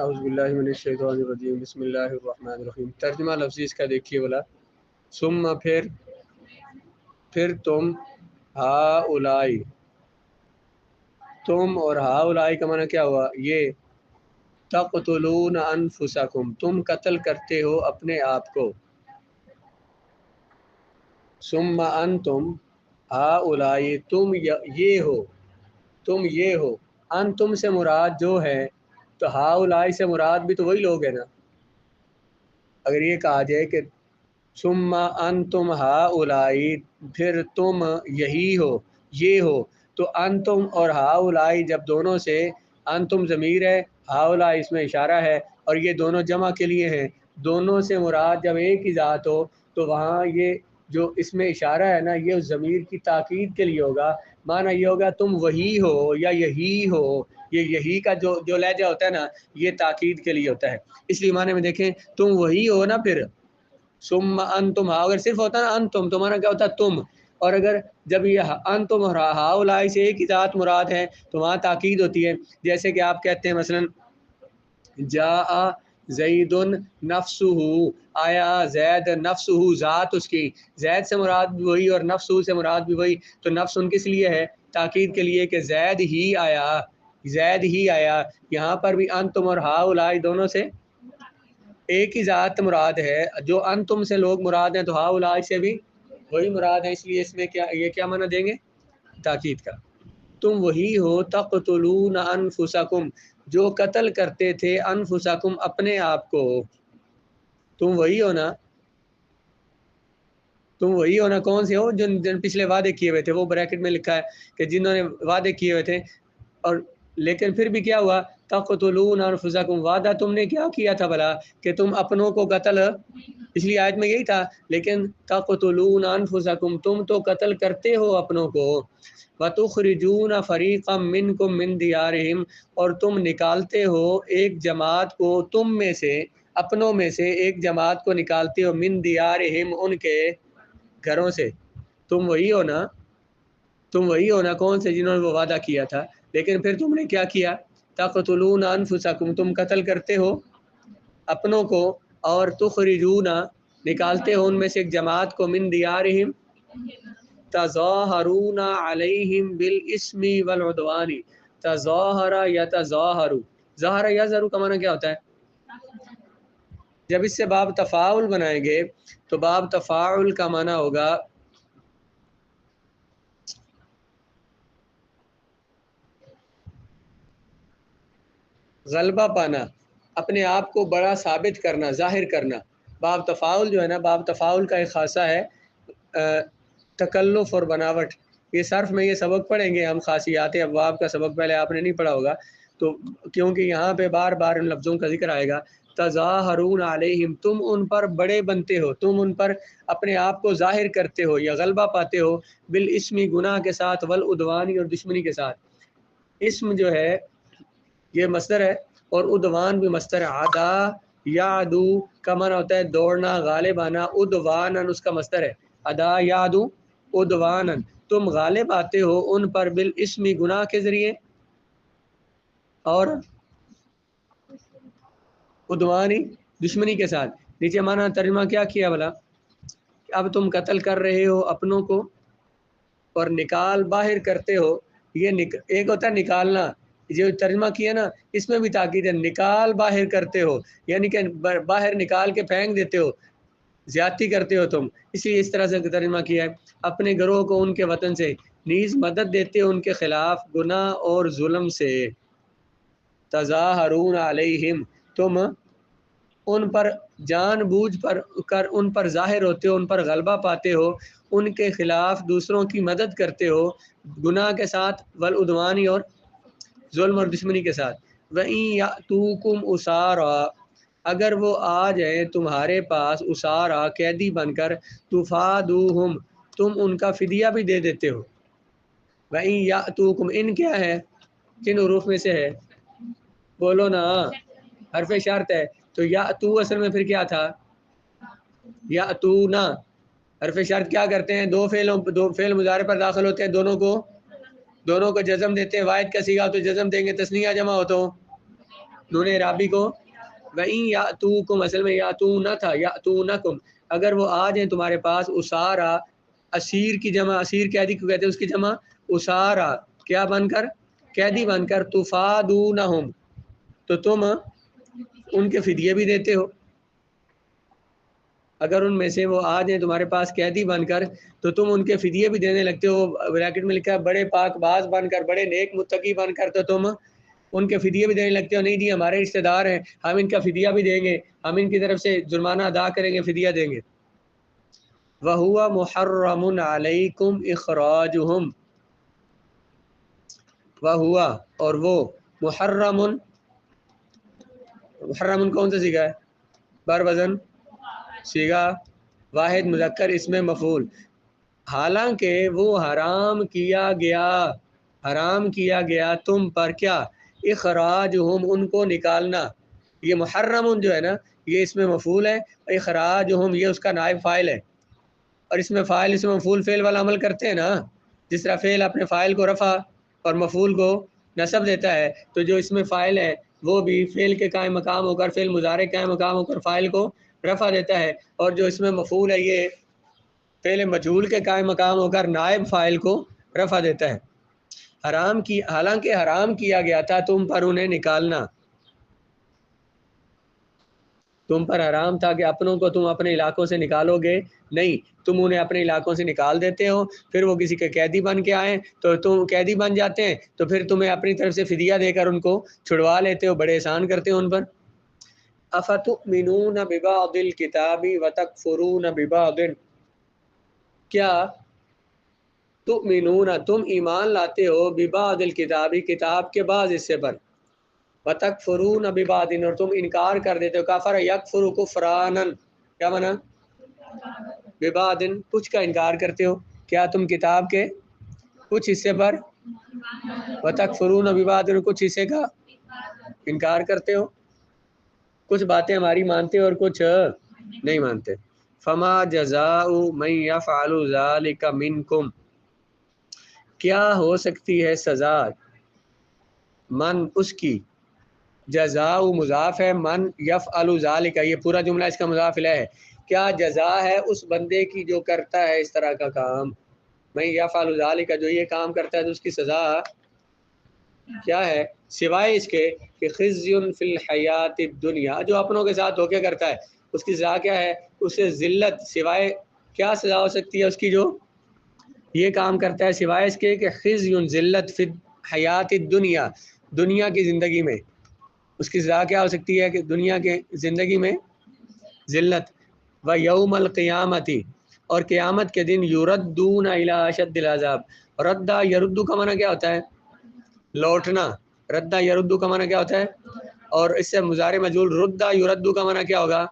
اعوذ باللہ من الشیطان الرجیم بسم اللہ الرحمن الرحیم۔ ترجمہ لفظی اس کا دیکھیے بولا، ثم پھر تم ہاؤلائی، تم اور ہاؤلائی کا معنی کیا ہوا؟ یہ تقتلون انفسکم، تم قتل کرتے ہو اپنے آپ کو، ثم انتم ہاؤلائی، تم یہ ہو، ان تم سے مراد جو ہے تو ہاؤلائی سے مراد بھی تو وہی لوگ ہیں نا۔ اگر یہ کہا جائے کہ ثم انتم ہاؤلائی، پھر تم یہی ہو، یہ ہو، تو انتم اور ہاؤلائی جب دونوں سے، انتم ضمیر ہے، ہاؤلائی اس میں اشارہ ہے، اور یہ دونوں جمع کے لیے ہیں، دونوں سے مراد جب ایک ہی ذات ہو تو وہاں یہ جو اس میں اشارہ ہے نا، یہ ضمیر کی تاکید کے لیے ہوگا۔ معنی یہ ہوگا تم وہی ہو یا یہی ہو، یہ یہی کا جو لہجہ ہوتا ہے نا، یہ تاکید کے لیے ہوتا ہے۔ اس لیے معنی میں دیکھیں، تم وہی ہو نا، پھر ثم انتم، اگر صرف ہوتا نا انتم تو معنی کیا ہوتا تم، اور اگر جب یہ انتم اور ہاؤلائی سے ایک ہی ذات مراد ہے تو وہاں تاکید ہوتی ہے۔ جیسے کہ آپ کہتے ہیں مثلا جاء زید نفسہ، آیا زید نفسہ، ذات اس کی، زید سے مراد بھی وہی اور نفسہ سے مراد بھی وہی، تو نفس ان کس لیے ہے؟ تاکید کے لیے کہ زید ہی آیا، زید ہی آیا۔ یہاں پر بھی انتم اور ہاؤلائی دونوں سے ایک ہی ذات مراد ہے، جو انتم سے لوگ مراد ہیں تو ہاؤلائی سے بھی وہی مراد ہے، اس لیے اس میں کیا معنی دیں گے؟ تاکید کا۔ تم وہی ہو تقتلون انفسکم، جو قتل کرتے تھے انفسکم، اپنے آپ کو، تم وہی ہو نا، تم وہی ہونا کون سے ہو؟ جن پچھلے وعدے کیے ہوئے تھے، وہ بریکٹ میں لکھا ہے کہ جنہوں نے وعدے کیے ہوئے تھے، اور لیکن پھر بھی کیا ہوا؟ تقتلون انفسکم، وعدہ تم نے کیا کیا تھا بھلا؟ کہ تم اپنوں کو قتل، اس لیے آیت میں یہی تھا، لیکن تقتلون انفسکم، تم تو قتل کرتے ہو اپنوں کو، وتخرجون فریقا منکم من دیارہم، اور تم نکالتے ہو ایک جماعت کو تم میں سے، اپنوں میں سے ایک جماعت کو نکالتے ہو، من دیارہم، ان کے گھروں سے۔ تم وہی ہو نا، تم وہی ہو نا کون سے؟ جنہوں نے وہ وعدہ کیا تھا، لیکن پھر تم نے کیا کیا؟ تقتلون انفسکم، تم قتل کرتے ہو اپنوں کو، اور تخرجون، نکالتے ہو ان میں سے ایک جماعت کو، من دیارہم، تظاہرون علیہم بالاسم والعدوان، تظاہر یتظاہر، ظاہر یظہر کا معنی کیا ہوتا ہے؟ جب اس سے باب تفاعل بنائیں گے تو باب تفاعل کا معنی ہوگا غلبہ پانا، اپنے آپ کو بڑا ثابت کرنا، ظاہر کرنا۔ باب تفاعل جو ہے نا، باب تفاعل کا ایک خاصہ ہے تکلف اور بناوٹ۔ یہ صرف میں یہ سبق پڑھیں گے ہم، خاصیات ابواب کا سبق پہلے آپ نے نہیں پڑھا ہوگا، تو کیونکہ یہاں پہ بار بار ان لفظوں کا ذکر آئے گا۔ تظاہرون علیہم، تم ان پر بڑے بنتے ہو، تم ان پر اپنے آپ کو ظاہر کرتے ہو یا غلبہ پاتے ہو، بالاسم، گناہ کے ساتھ، والعدوان، اور دشمنی کے ساتھ۔ اسم جو ہے یہ مصدر ہے، اور عدوان بھی مصدر ہے۔ عدا یعدو کا معنی ہوتا ہے دوڑنا، غالب آنا، عدوانن اس کا مصدر ہے۔ عدا یعدو عدوانن، تم غالب آتے ہو ان پر، بالاسم، گناہ کے ذریعے، اور عدوانی، دشمنی کے ساتھ۔ نیچے معنی ترجمہ کیا کیا بلا؟ اب تم قتل کر رہے ہو اپنوں کو اور نکال باہر کرتے ہو۔ یہ ایک ہوتا ہے نکالنا، جو ترجمہ کیا نا اس میں بھی تاکید ہے، نکال باہر کرتے ہو، یعنی کہ باہر نکال کے پھینک دیتے ہو، زیادتی کرتے ہو تم، اس لیے اس طرح سے ترجمہ کیا ہے۔ اپنے گروہ کو ان کے وطن سے، نیز مدد دیتے ہو ان کے خلاف گناہ اور ظلم سے۔ تظاہرون علیہم، تم ان پر جان بوجھ کر ان پر ظاہر ہوتے ہو، ان پر غلبہ پاتے ہو، ان کے خلاف دوسروں کی مدد کرتے ہو، گناہ کے ساتھ، والعدوانی، اور ظلم اور دشمنی کے ساتھ۔ وَإِن يَأْتُوكُمْ أُسَارَىٰ، اگر وہ آ جائیں تمہارے پاس، اسارا، قیدی بن کر، تُفَادُوهُمْ، تم ان کا فدیہ بھی دے دیتے ہو۔ وَإِن يَأْتُوكُمْ، ان کیا ہے؟ کن حروف میں سے ہے؟ بولو نا، حرف شرط ہے، تو یاتو اصل میں پھر کیا تھا؟ یاتونا، حرف شرط کیا کرتے ہیں؟ دو فعل مضارع پر داخل ہوتے ہیں، دونوں کو جزم دیتے ہیں، واحد کا صیغہ تو جزم دیں گے، تثنیہ جمع ہو تو نون عرابی کو وَإِن يَأْتُوكُمْ اصل میں یاتون تھا یاتونکم، اگر وہ آ جائیں تمہارے پاس اسارا، اسیر کی جمع، اسیر قیدی کو کہتے ہیں، اس کی جمع اسارا، کیا بن کر؟ قیدی بن کر، تفادونہم، تو تم ان کے فدیے بھی دیتے ہو. اگر ان میں سے وہ آ جائیں تمہارے پاس قیدی بن کر تو تم ان کے فدیے بھی دینے لگتے ہو. بریکٹ میں لکھا ہے بڑے پاک باز بن کر، بڑے نیک متقی بن کر، تو تم ان کے فدیے بھی دینے لگتے ہو. نہیں جی ہمارے رشتہ دار ہیں، ہم ان کا فدیہ بھی دیں گے، ہم ان کی طرف سے جرمانہ ادا کریں گے، فدیہ دیں گے. وَهُوَ مُحَرَّمٌ عَلَيْكُمْ إِخْرَاجُهُمْ، وَهُوَ اور وہ، محرم، محرم کون سا صیغہ ہے؟ بر وزن صیغہ واحد مذکر اس میں مفعول، حالانکہ وہ حرام کیا گیا، حرام کیا گیا تم پر کیا؟ اخراجہم، ان کو نکالنا. یہ محرم جو ہے نا یہ اس میں مفعول ہے، اخراجہم یہ اس کا نائب فاعل ہے. اور اس میں فاعل اس میں مفعول فعل والا عمل کرتے ہیں نا، جس طرح فعل اپنے فاعل کو رفع اور مفعول کو نصب دیتا ہے، تو جو اس میں فاعل ہے وہ بھی فعل کے قائم مقام ہو کر، فعل مضارع قائم مقام ہو کر فاعل کو رفع دیتا ہے، اور جو اس میں مفعول ہے یہ فعل مجہول کے قائم مقام ہو کر نائب فاعل کو رفع دیتا ہے. حرام کی، حالانکہ حرام کیا گیا تھا تم پر انہیں نکالنا، تم پر حرام تھا کہ اپنوں کو تم اپنے علاقوں سے نکالو گے نہیں، تم انہیں اپنے علاقوں سے نکال دیتے ہو. پھر وہ کسی کے قیدی بن کے آئیں تو تم قیدی بن جاتے ہیں، تو پھر تمہیں اپنی طرف سے فدیہ دے کر ان کو چھڑوا لیتے ہو، بڑے احسان کرتے ہو ان پر. افتؤمنون ببعض الکتاب وتکفرون ببعض، کیا تؤمنون تم ایمان لاتے ہو، ببعض الکتاب کتاب کے بعض حصے پر، وتکفرون ببعض اور تم انکار کر دیتے ہو. کفر یکفر کفرانا، کیا معنی؟ ببعض کچھ کا انکار کرتے ہو. کیا تم کتاب کے کچھ حصے پر، وتکفرون ببعض کچھ حصے کا انکار کرتے ہو، کچھ باتیں ہماری مانتے ہو اور کچھ نہیں مانتے. فما جزاء من یفعل ذلک منکم، کیا ہو سکتی ہے سزا، من اس کی، جزاء مضاف ہے، من یفعل ذلک یہ پورا جملہ اس کا مضاف الیہ ہے. کیا جزا ہے اس بندے کی جو کرتا ہے اس طرح کا کام، من یفعل ذلک جو یہ کام کرتا ہے تو اس کی سزا کیا ہے، سوائے اس کے کہ خزی فی الحیات الدنیا، جو اپنوں کے ساتھ دھوکے کرتا ہے اس کی سزا کیا ہے، اسے ذلت، سوائے کیا سزا ہو سکتی ہے اس کی جو یہ کام کرتا ہے، سوائے اس کے کہ خزی ذلت فی الحیات الدنیا، دنیا کی زندگی میں اس کی سزا کیا ہو سکتی ہے کہ دنیا کے زندگی میں ذلت. و یوم القیامت اور قیامت کے دن، یردون الی اشد العذاب، ردا یردو کا معنی کیا ہوتا ہے؟ لوٹنا. ردا یردو کا معنی کیا ہوتا ہے؟ اور اس سے مضارع مجہول ردا یردو کا معنی کیا ہوگا؟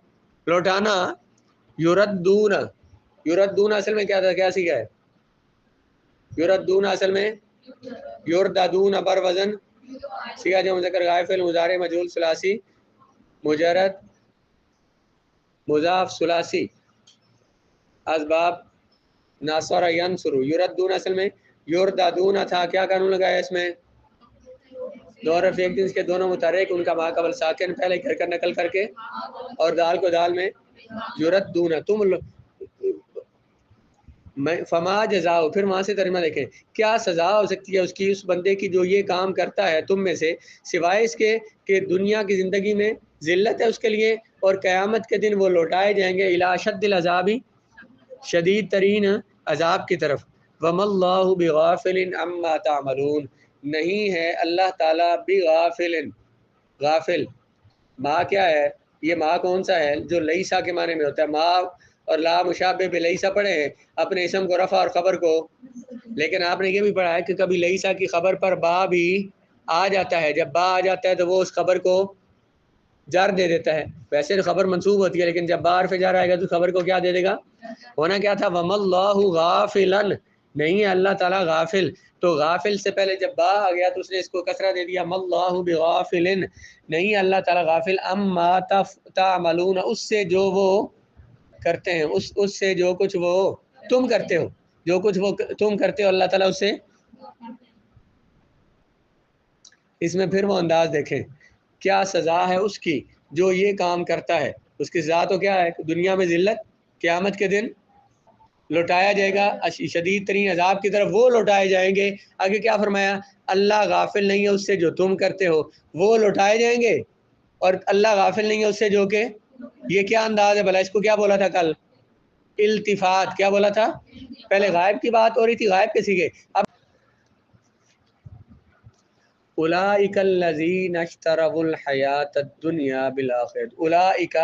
لوٹانا. یردون، یردون اصل میں کیا تھا، کیا سیکھا ہے؟ یردون اصل میں یرددون بر وزن سیگا جو مذکر غائب فعل مضارع مجہول ثلاثی مجرد مضاف ثلاثی اسباب ناصر ینصر. یردون اصل میں یرددون تھا، کیا قانون لگایا اس میں؟ دو حرف ایک جنس کے دونوں متحرک، ان کا ما قبل ساکن پہلے گھر کر نقل کر کے، اور دال کو دال میں یردون. تم فما جزاؤ، پھر وہاں سے ترجمہ دیکھیں، کیا سزا ہو سکتی ہے اس کی، اس بندے کی جو یہ کام کرتا ہے تم میں سے، سوائے اس کے کہ دنیا کی زندگی میں ذلت ہے اس کے لیے، اور قیامت کے دن وہ لوٹائے جائیں گے الی اشد العذاب، شدید ترین عذاب کی طرف. وما اللہ بغافل عما تعملون، نہیں ہے اللہ تعالیٰ بغافل، غافل، ما کیا ہے، یہ ما کون سا ہے جو لیسا کے معنی میں ہوتا ہے، ما اور لا مشابہ بلیسا پڑھے ہیں اپنے اسم کو رفع اور خبر کو، لیکن آپ نے یہ بھی پڑھا ہے کہ کبھی لیسا کی خبر پر با بھی آ جاتا ہے، جب با آ جاتا ہے تو وہ اس خبر کو جر دے دیتا ہے. ویسے تو خبر منصوب ہوتی ہے لیکن جب با حرف جر آئے گا تو خبر کو کیا دے دے گا؟ ہونا کیا تھا، وما اللہ غافلا، نہیں ہے اللہ تعالیٰ غافل. تو غافل سے پہلے جب با آ گیا تو اس نے اس کو کسرہ دے دیا، ما اللہ بغافل، نہیں اللہ تعالیٰ غافل، اما تعملون اس سے جو وہ کرتے ہیں، اس سے جو کچھ وہ تم کرتے ہو، جو کچھ وہ تم کرتے ہو اللہ تعالیٰ اس سے. اس میں پھر وہ انداز دیکھیں کیا سزا ہے اس کی جو یہ کام کرتا ہے. اس کی سزا تو کیا ہے؟ دنیا میں ذلت، قیامت کے دن لوٹایا جائے گا شدید ترین عذاب کی طرف، وہ لوٹائے جائیں گے. آگے کیا فرمایا؟ اللہ غافل نہیں ہے اس سے جو تم کرتے ہو، وہ لوٹائے جائیں گے. اور اللہ غافل نہیں ہے اس سے جو کہ، یہ کیا انداز ہے بھلا؟ اس کو کیا بولا تھا کل؟ التفات. کیا بولا تھا؟ پہلے غائب کی بات ہو رہی تھی، غائب کے سیگے. اب اولئک الذین اشتروا الحیات الدنیا بالآخرۃ، اولئک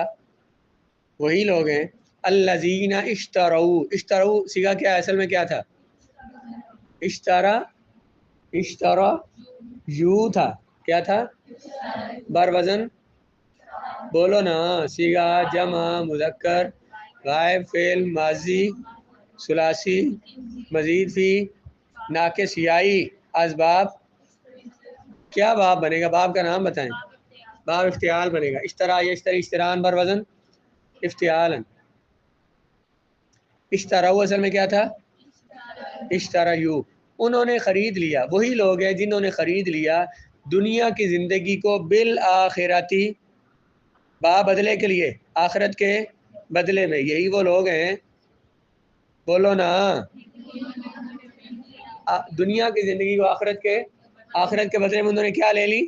وہی لوگ ہیں، الذین اشتروا سیگا کیا ہے؟ اصل میں کیا تھا؟ اشترا یو تھا. کیا تھا؟ بر وزن بولو نا. سیگا جمع مذکر غائب فعل ماضی ثلاثی مزید فی ناقص یائی اسباب. کیا باب بنے گا؟ باب کا نام بتائیں. باب افتعال بنے گا. اشترا یشتری اشتران بر وزن افتعالن. اشترا اصل میں کیا تھا؟ اشترا یو. انہوں نے خرید لیا، وہی لوگ ہیں جنہوں نے خرید لیا دنیا کی زندگی کو بالآخرتی، با بدلے کے لیے، آخرت کے بدلے میں. یہی وہ لوگ ہیں، بولو نا، دنیا کی زندگی کو آخرت کے بدلے میں انہوں نے کیا لے لی؟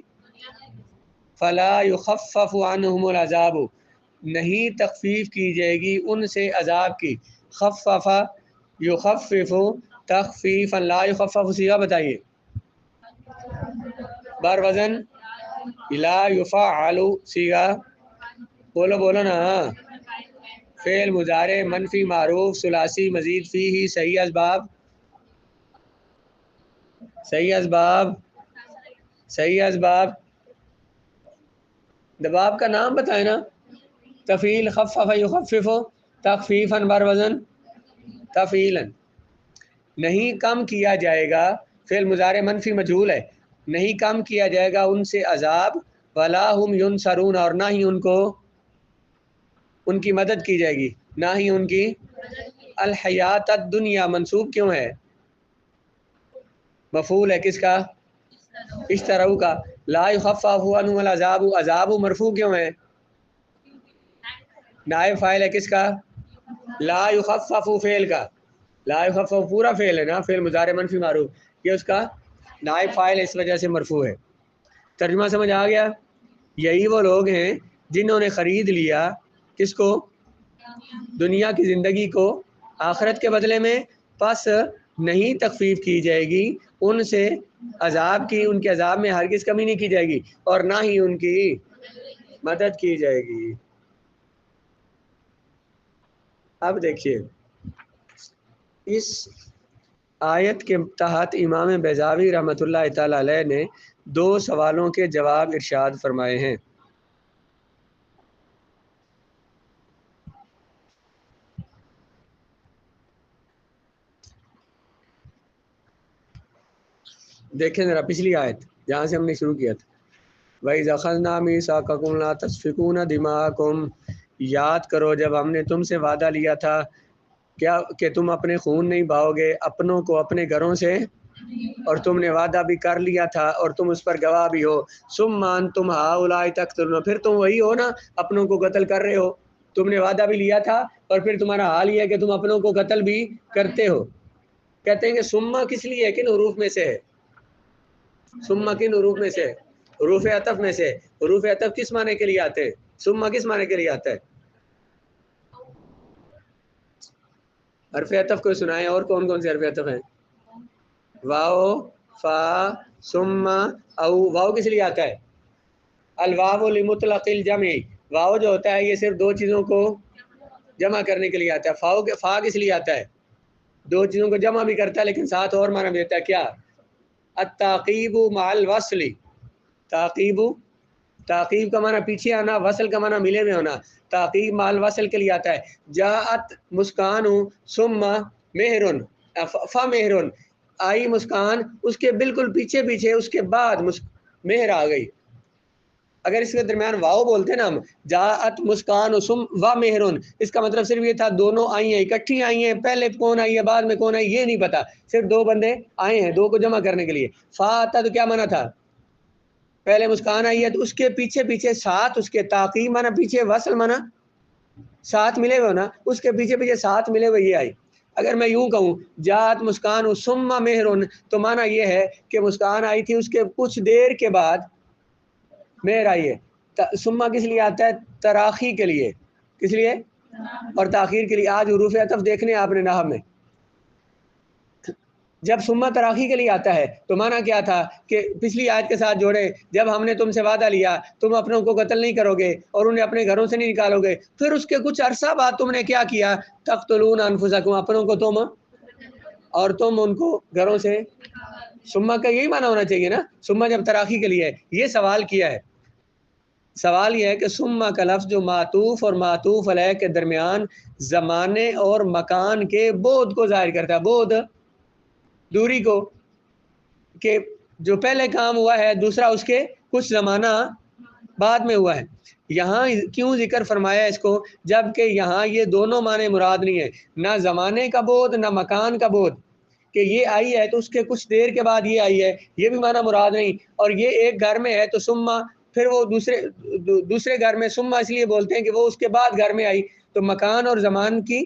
فلا یخفف عنہم العذاب، نہیں تخفیف کی جائے گی ان سے عذاب کی. خفف یخفف تخفیفا، لا یخفف سیغہ بتائیے. بر وزن لا یفعل سیغہ، بولو نا. فعل مضارع منفی معروف ثلاثی مزید فی ہی صحیح اسباب. دباب کا نام بتائیں نا. تفعیل خفف یخفف تخفیفا بر وزن تفعیلا. نہیں کم کیا جائے گا، فعل مضارع منفی مجہول ہے، نہیں کم کیا جائے گا ان سے عذاب. ولا ہم ینصرون، اور نہ ہی ان کی مدد کی جائے گی، نہ ہی ان کی. الحیات الدنیا منصوب کیوں ہے؟ مفعول ہے کس کا؟ اشتروا کا. لا یخفف عنہم العذاب، عذاب مرفوع کیوں ہے؟ نائب فاعل ہے کس کا؟ لا یخفف فعل کا. لا یخفف پورا فعل ہے نا، فعل مضارع منفی معروف، یہ اس کا نائب فاعل ہے، اس وجہ سے مرفوع ہے. ترجمہ سمجھ آ گیا؟ یہی وہ لوگ ہیں جنہوں نے خرید لیا کس کو؟ دنیا کی زندگی کو آخرت کے بدلے میں، پس نہیں تخفیف کی جائے گی ان سے عذاب کی، ان کے عذاب میں ہرگز کمی نہیں کی جائے گی، اور نہ ہی ان کی مدد کی جائے گی. اب دیکھیے اس آیت کے تحت امام بیضاوی رحمۃ اللہ تعالی علیہ نے 2 سوالوں کے جواب ارشاد فرمائے ہیں. دیکھیں ذرا پچھلی آیت جہاں سے ہم نے شروع کیا تھا. وَإِذْ أَخَذْنَا مِيثَاقَكُمْ لَا تَسْفِكُونَ دِمَاءَكُمْ، یاد کرو جب ہم نے تم سے وعدہ لیا تھا کیا کہ تم اپنے خون نہیں بہاؤ گے اپنوں کو اپنے گھروں سے، اور تم نے وعدہ بھی کر لیا تھا اور تم اس پر گواہ بھی ہو. ثُمَّ أَنْتُمْ هَؤُلَاءِ تَقْتُلُونَ، پھر تم وہی ہو نا، اپنوں کو قتل کر رہے ہو. تم نے وعدہ بھی لیا تھا اور پھر تمہارا حال یہ ہے کہ تم اپنوں کو قتل بھی کرتے ہو. کہتے ہیں کہ سما کس لیے، کن حروف میں سے ہے؟ سما کن حروف میں سے؟ حروف عطف میں سے. حروف عطف کس معنی کے لیے آتے ہیں؟ سما کس معنی کے لیے آتا ہے؟ حرف عطف کو سنائیں، اور کون کون سے حرف عطف ہیں؟ واو، فا، سما، او. واو کس لیے آتا ہے؟ الواو لمطلق الجمع، واو جو ہوتا ہے یہ صرف 2 چیزوں کو جمع کرنے کے لیے آتا ہے. فا کس لیے آتا ہے؟ 2 چیزوں کو جمع بھی کرتا ہے لیکن ساتھ اور معنی دیتا ہے. کیا؟ التعقیب مع الوصل. تعقیب کا معنی پیچھے آنا، وصل کا معنی ملے ہوئے ہونا. تعقیب مع الوصل کے لیے آتا ہے. جاءت مسکان ثم مہر، فمہر، آئی مسکان، اس کے بالکل پیچھے اس کے بعد مہر آ گئی. اگر اس کے درمیان واو بولتے نا ہم، جاءت مسکان و مہر، اس کا مطلب صرف یہ تھا دونوں آئی ہیں، اکٹھی آئی ہیں، پہلے کون آئی ہے بعد میں کون آئی یہ نہیں پتا، صرف 2 بندے آئے ہیں 2 کو جمع کرنے کے لیے. فاتا تو کیا معنی تھا؟ پہلے مسکان آئی ہے تو اس کے پیچھے پیچھے ساتھ اس کے تعقیب مانا پیچھے وصل مانا ساتھ ملے ہوئے نا، اس کے پیچھے پیچھے ساتھ ملے ہوئے یہ آئی۔ اگر میں یوں کہوں جات مسکان ثم مہرن تو مانا یہ ہے کہ مسکان آئی تھی، اس کے کچھ دیر کے بعد مہر آئی ہے۔ ثم کس لیے آتا ہے؟ تراخی کے لیے، کس لیے؟ اور تاخیر کے لیے۔ آج حروف عطف دیکھنے آپ نے نحو میں، جب ثم تراخی کے لیے آتا ہے تو مانا کیا تھا کہ پچھلی آیت کے ساتھ جوڑے، جب ہم نے تم سے وعدہ لیا تم اپنوں کو قتل نہیں کرو گے اور انہیں اپنے گھروں سے نہیں نکالو گے، پھر اس کے کچھ عرصہ بعد تم نے کیا کیا؟ تقتلون انفسکم، اپنوں کو تم اور تم ان کو گھروں سے۔ ثم کا یہی معنی ہونا چاہیے نا، ثم جب تراخی کے لیے ہے۔ یہ سوال کیا ہے، سوال یہ ہے کہ ثم کا لفظ جو معطوف اور معطوف علیہ کے درمیان زمانے اور مکان کے بعد کو ظاہر کرتا ہے، بعد دوری کو، کہ جو پہلے کام ہوا ہے دوسرا اس کے کچھ زمانہ بعد میں ہوا ہے۔ یہاں کیوں ذکر فرمایا اس کو، جبکہ یہاں یہ دونوں معنی مراد نہیں ہے، نہ زمانے کا بعد نہ مکان کا بعد، کہ یہ آئی ہے تو اس کے کچھ دیر کے بعد یہ آئی ہے، یہ بھی معنی مراد نہیں، اور یہ ایک گھر میں ہے تو ثم پھر وہ دوسرے گھر میں ثم اس لیے بولتے ہیں کہ وہ اس کے بعد گھر میں آئی، تو مکان اور زمان کی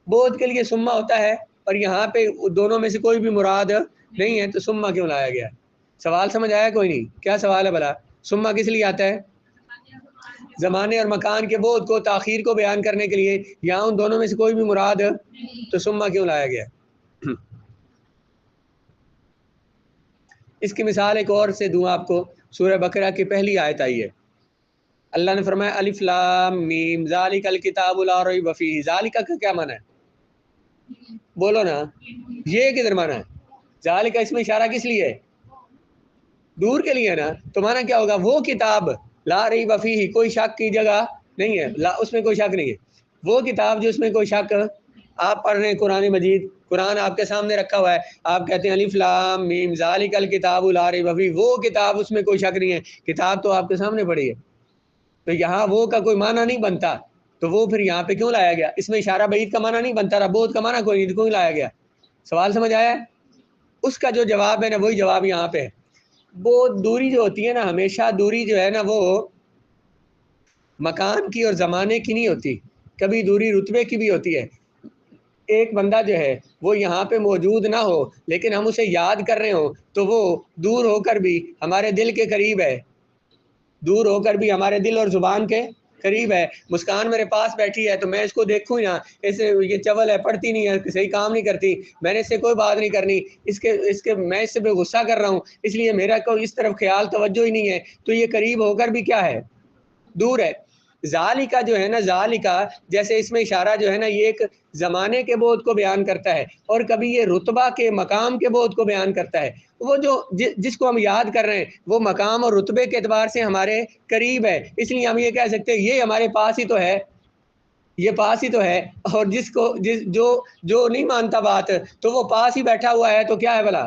بعد کے لیے ثم ہوتا ہے، اور یہاں پہ دونوں میں سے کوئی بھی مراد نہیں ہے تو ثم کیوں لایا گیا؟ سوال سمجھ آیا کوئی نہیں؟ کیا سوال ہے بھلا؟ ثم کس لیے آتا ہے؟ زمانے اور مکان کے بعد کو، تاخیر کو بیان کرنے کے لیے، یہاں ان دونوں میں سے کوئی بھی مراد تو ثم کیوں لایا گیا؟ اس کی مثال ایک اور سے دوں آپ کو، سورہ بقرہ کی پہلی آیت آئی ہے، اللہ نے فرمایا الف لام میم ذالک الکتاب لا ریب فیہ۔ ذالک کا کیا معنی ہے؟ بولو نا، یہ کدھر معنی ہے؟ ذالک اس میں اشارہ کس لیے ہے؟ دور کے لیے نا، تو معنی کیا ہوگا؟ وہ کتاب لا ریب فیہ، کوئی شک کی جگہ نہیں ہے، لا اس میں کوئی شک نہیں ہے، وہ کتاب جو اس میں کوئی شک۔ آپ پڑھ رہے ہیں قرآن مجید، قرآن آپ کے سامنے رکھا ہوا ہے، آپ کہتے ہیں الف لام میم ذالک الکتاب لا ریب فیہ، وہ کتاب اس میں کوئی شک نہیں ہے، کتاب تو آپ کے سامنے پڑھی ہے، تو یہاں وہ کا کوئی معنی نہیں بنتا، تو وہ پھر یہاں پہ کیوں لایا گیا؟ اس میں اشارہ بعید کا معنی نہیں بنتا رہا، بہت کا معنی کوئی نہیں، کیوں لایا گیا؟ سوال سمجھ آیا ہے؟ اس کا جو جواب ہے نا وہی جواب یہاں پہ ہے۔ وہ دوری جو ہوتی ہے نا، ہمیشہ دوری جو ہے نا وہ مکان کی اور زمانے کی نہیں ہوتی، کبھی دوری رتبے کی بھی ہوتی ہے۔ ایک بندہ جو ہے وہ یہاں پہ موجود نہ ہو لیکن ہم اسے یاد کر رہے ہوں تو وہ دور ہو کر بھی ہمارے دل کے قریب ہے، دور ہو کر بھی ہمارے دل اور زبان کے قریب ہے۔ مسکان میرے پاس بیٹھی ہے تو میں اس کو دیکھوں نا، یہ چول ہے، پڑھتی نہیں ہے، صحیح کام نہیں کرتی، میں نے اس سے کوئی بات نہیں کرنی، میں اس سے بے غصہ کر رہا ہوں، اس لیے میرا کوئی اس طرف خیال توجہ ہی نہیں ہے، تو یہ قریب ہو کر بھی کیا ہے؟ دور ہے۔ ذالکا جو ہے نا، ذالکا جیسے اس میں اشارہ جو ہے نا یہ ایک زمانے کے بعد کو بیان کرتا ہے، اور کبھی یہ رتبہ کے مقام کے بعد کو بیان کرتا ہے۔ وہ جو جس کو ہم یاد کر رہے ہیں وہ مقام اور رتبے کے اعتبار سے ہمارے قریب ہے، اس لیے ہم یہ کہہ سکتے ہیں یہ ہمارے پاس ہی تو ہے، یہ پاس ہی تو ہے، اور جو نہیں مانتا بات تو وہ پاس ہی بیٹھا ہوا ہے تو کیا ہے بھلا؟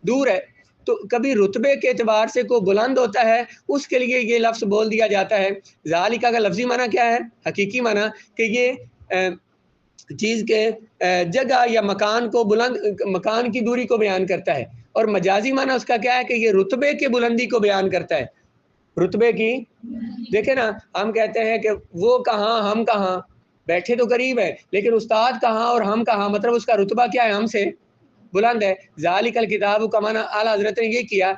دور ہے۔ تو کبھی رتبے کے اعتبار سے کوئی بلند ہوتا ہے، اس کے لیے یہ لفظ بول دیا جاتا ہے۔ ذالکا کا لفظی معنی کیا ہے؟ حقیقی معنی کہ یہ چیز کے جگہ یا مکان کو بلند، مکان کی دوری کو بیان کرتا ہے، اور مجازی معنی اس کا کیا ہے کہ یہ رتبے کی بلندی کو بیان کرتا ہے، رتبے کی۔ دیکھیں نا، ہم کہتے ہیں کہ وہ کہاں ہم کہاں، بیٹھے تو قریب ہے لیکن استاد کہاں اور ہم کہاں، مطلب اس کا رتبہ کیا ہے؟ ہم سے بلند ہے۔ ذالک الکتاب کا معنی اعلیٰ حضرت نے یہ کیا،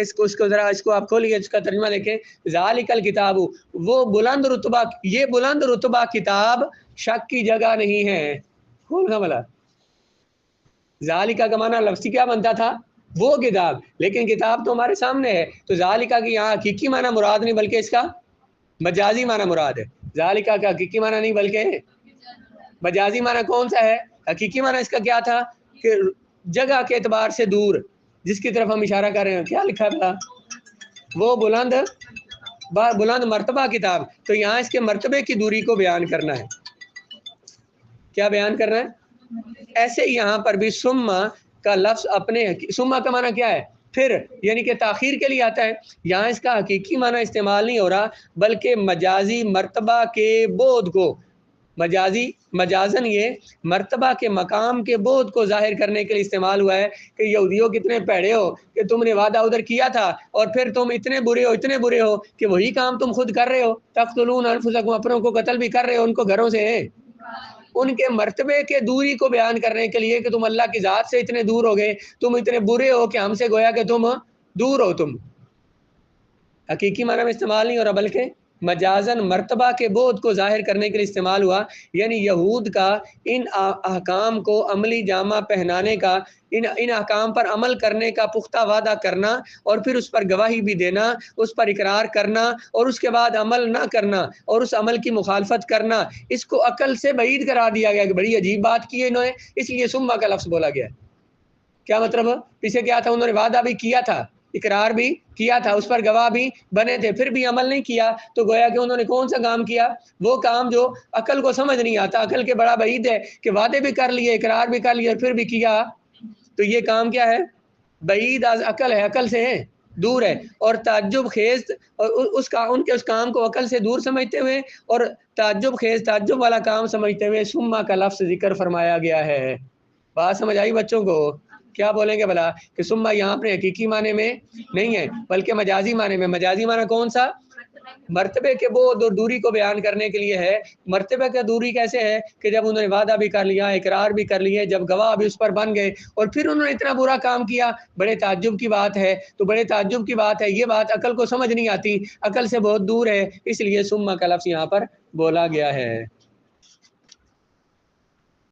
اس کو ذرا اس کو آپ کھولیے، اس کا ترجمہ دیکھیں، ذالک الکتاب وہ بلند رتبہ، یہ بلند رتبہ کتاب شک کی جگہ نہیں ہے۔ کھولنا بلا، ذالکا کا معنی لفظی کیا بنتا تھا؟ وہ کتاب، لیکن کتاب تو ہمارے سامنے ہے، تو ذالکا کی یہاں حقیقی معنی مراد نہیں بلکہ اس کا مجازی معنی مراد ہے۔ ذالکا کا حقیقی معنی نہیں بلکہ مجازی معنی کون سا ہے؟ حقیقی معنی اس کا کیا تھا کہ جگہ کے اعتبار سے دور، جس کی طرف ہم اشارہ کر رہے ہیں، کیا لکھا تھا؟ وہ بلند مرتبہ کتاب، تو یہاں اس کے مرتبے کی دوری کو بیان کرنا ہے۔ کیا بیان کرنا ہے؟ ایسے یہاں پر بھی ثم کا لفظ اپنے ثم کا معنی کیا ہے؟ پھر، یعنی کہ تاخیر کے لیے آتا ہے، یہاں اس کا حقیقی معنی استعمال نہیں ہو رہا بلکہ مجازی مرتبہ کے بعد کو، مجازن یہ مرتبہ کے مقام کے بعد کو ظاہر کرنے کے لیے استعمال ہوا ہے کہ یہودیوں کتنے پیڑے ہو کہ تم نے وعدہ ادھر کیا تھا اور پھر تم اتنے برے ہو کہ وہی کام تم خود کر رہے ہو، تقتلون انفسکم، اپنوں کو قتل بھی کر رہے ہو، ان کو گھروں سے ان کے مرتبے کے دوری کو بیان کرنے کے لیے کہ تم اللہ کی ذات سے اتنے دور ہو گئے، تم اتنے برے ہو کہ ہم سے گویا کہ تم دور ہو، تم حقیقی معنی میں استعمال نہیں ہو رہا بلکہ مجازن مرتبہ کے بعد کو ظاہر کرنے کے لیے استعمال ہوا، یعنی یہود کا ان احکام کو عملی جامہ پہنانے کا، ان احکام پر عمل کرنے کا پختہ وعدہ کرنا اور پھر اس پر گواہی بھی دینا، اس پر اقرار کرنا اور اس کے بعد عمل نہ کرنا اور اس عمل کی مخالفت کرنا، اس کو عقل سے بعید کرا دیا گیا کہ بڑی عجیب بات کی ہے انہوں نے، اس لیے سما کا لفظ بولا گیا۔ کیا مطلب؟ پیچھے کیا تھا؟ انہوں نے وعدہ بھی کیا تھا، اقرار بھی کیا تھا، اس پر گواہ بھی بنے تھے، پھر بھی عمل نہیں کیا، تو گویا کہ انہوں نے کون سا کام کیا؟ وہ کام جو عقل کو سمجھ نہیں آتا، عقل کے بڑا بعید ہے کہ وعدے بھی کر لیے، اقرار بھی کر لیے اور پھر بھی کیا، تو یہ کام کیا ہے؟ بعید از عقل ہے، عقل سے ہے، دور ہے، اور تعجب خیز اور ان کے اس کام کو عقل سے دور سمجھتے ہوئے اور تعجب خیز، تعجب والا کام سمجھتے ہوئے سما کا لفظ ذکر فرمایا گیا ہے۔ بات سمجھ آئی بچوں کو؟ کیا بولیں گے بھلا کہ سما یہاں پر حقیقی معنی میں نہیں ہے بلکہ مجازی معنی میں۔ مجازی معنی کون سا؟ مرتبے کے بعد اور دوری کو بیان کرنے کے لیے ہے۔ مرتبے کا دوری کیسے ہے کہ جب انہوں نے وعدہ بھی کر لیا، اقرار بھی کر لیے، جب گواہ بھی اس پر بن گئے اور پھر انہوں نے اتنا برا کام کیا، بڑے تعجب کی بات ہے، تو بڑے تعجب کی بات ہے، یہ بات عقل کو سمجھ نہیں آتی، عقل سے بہت دور ہے، اس لیے سما کا لفظ یہاں پر بولا گیا ہے۔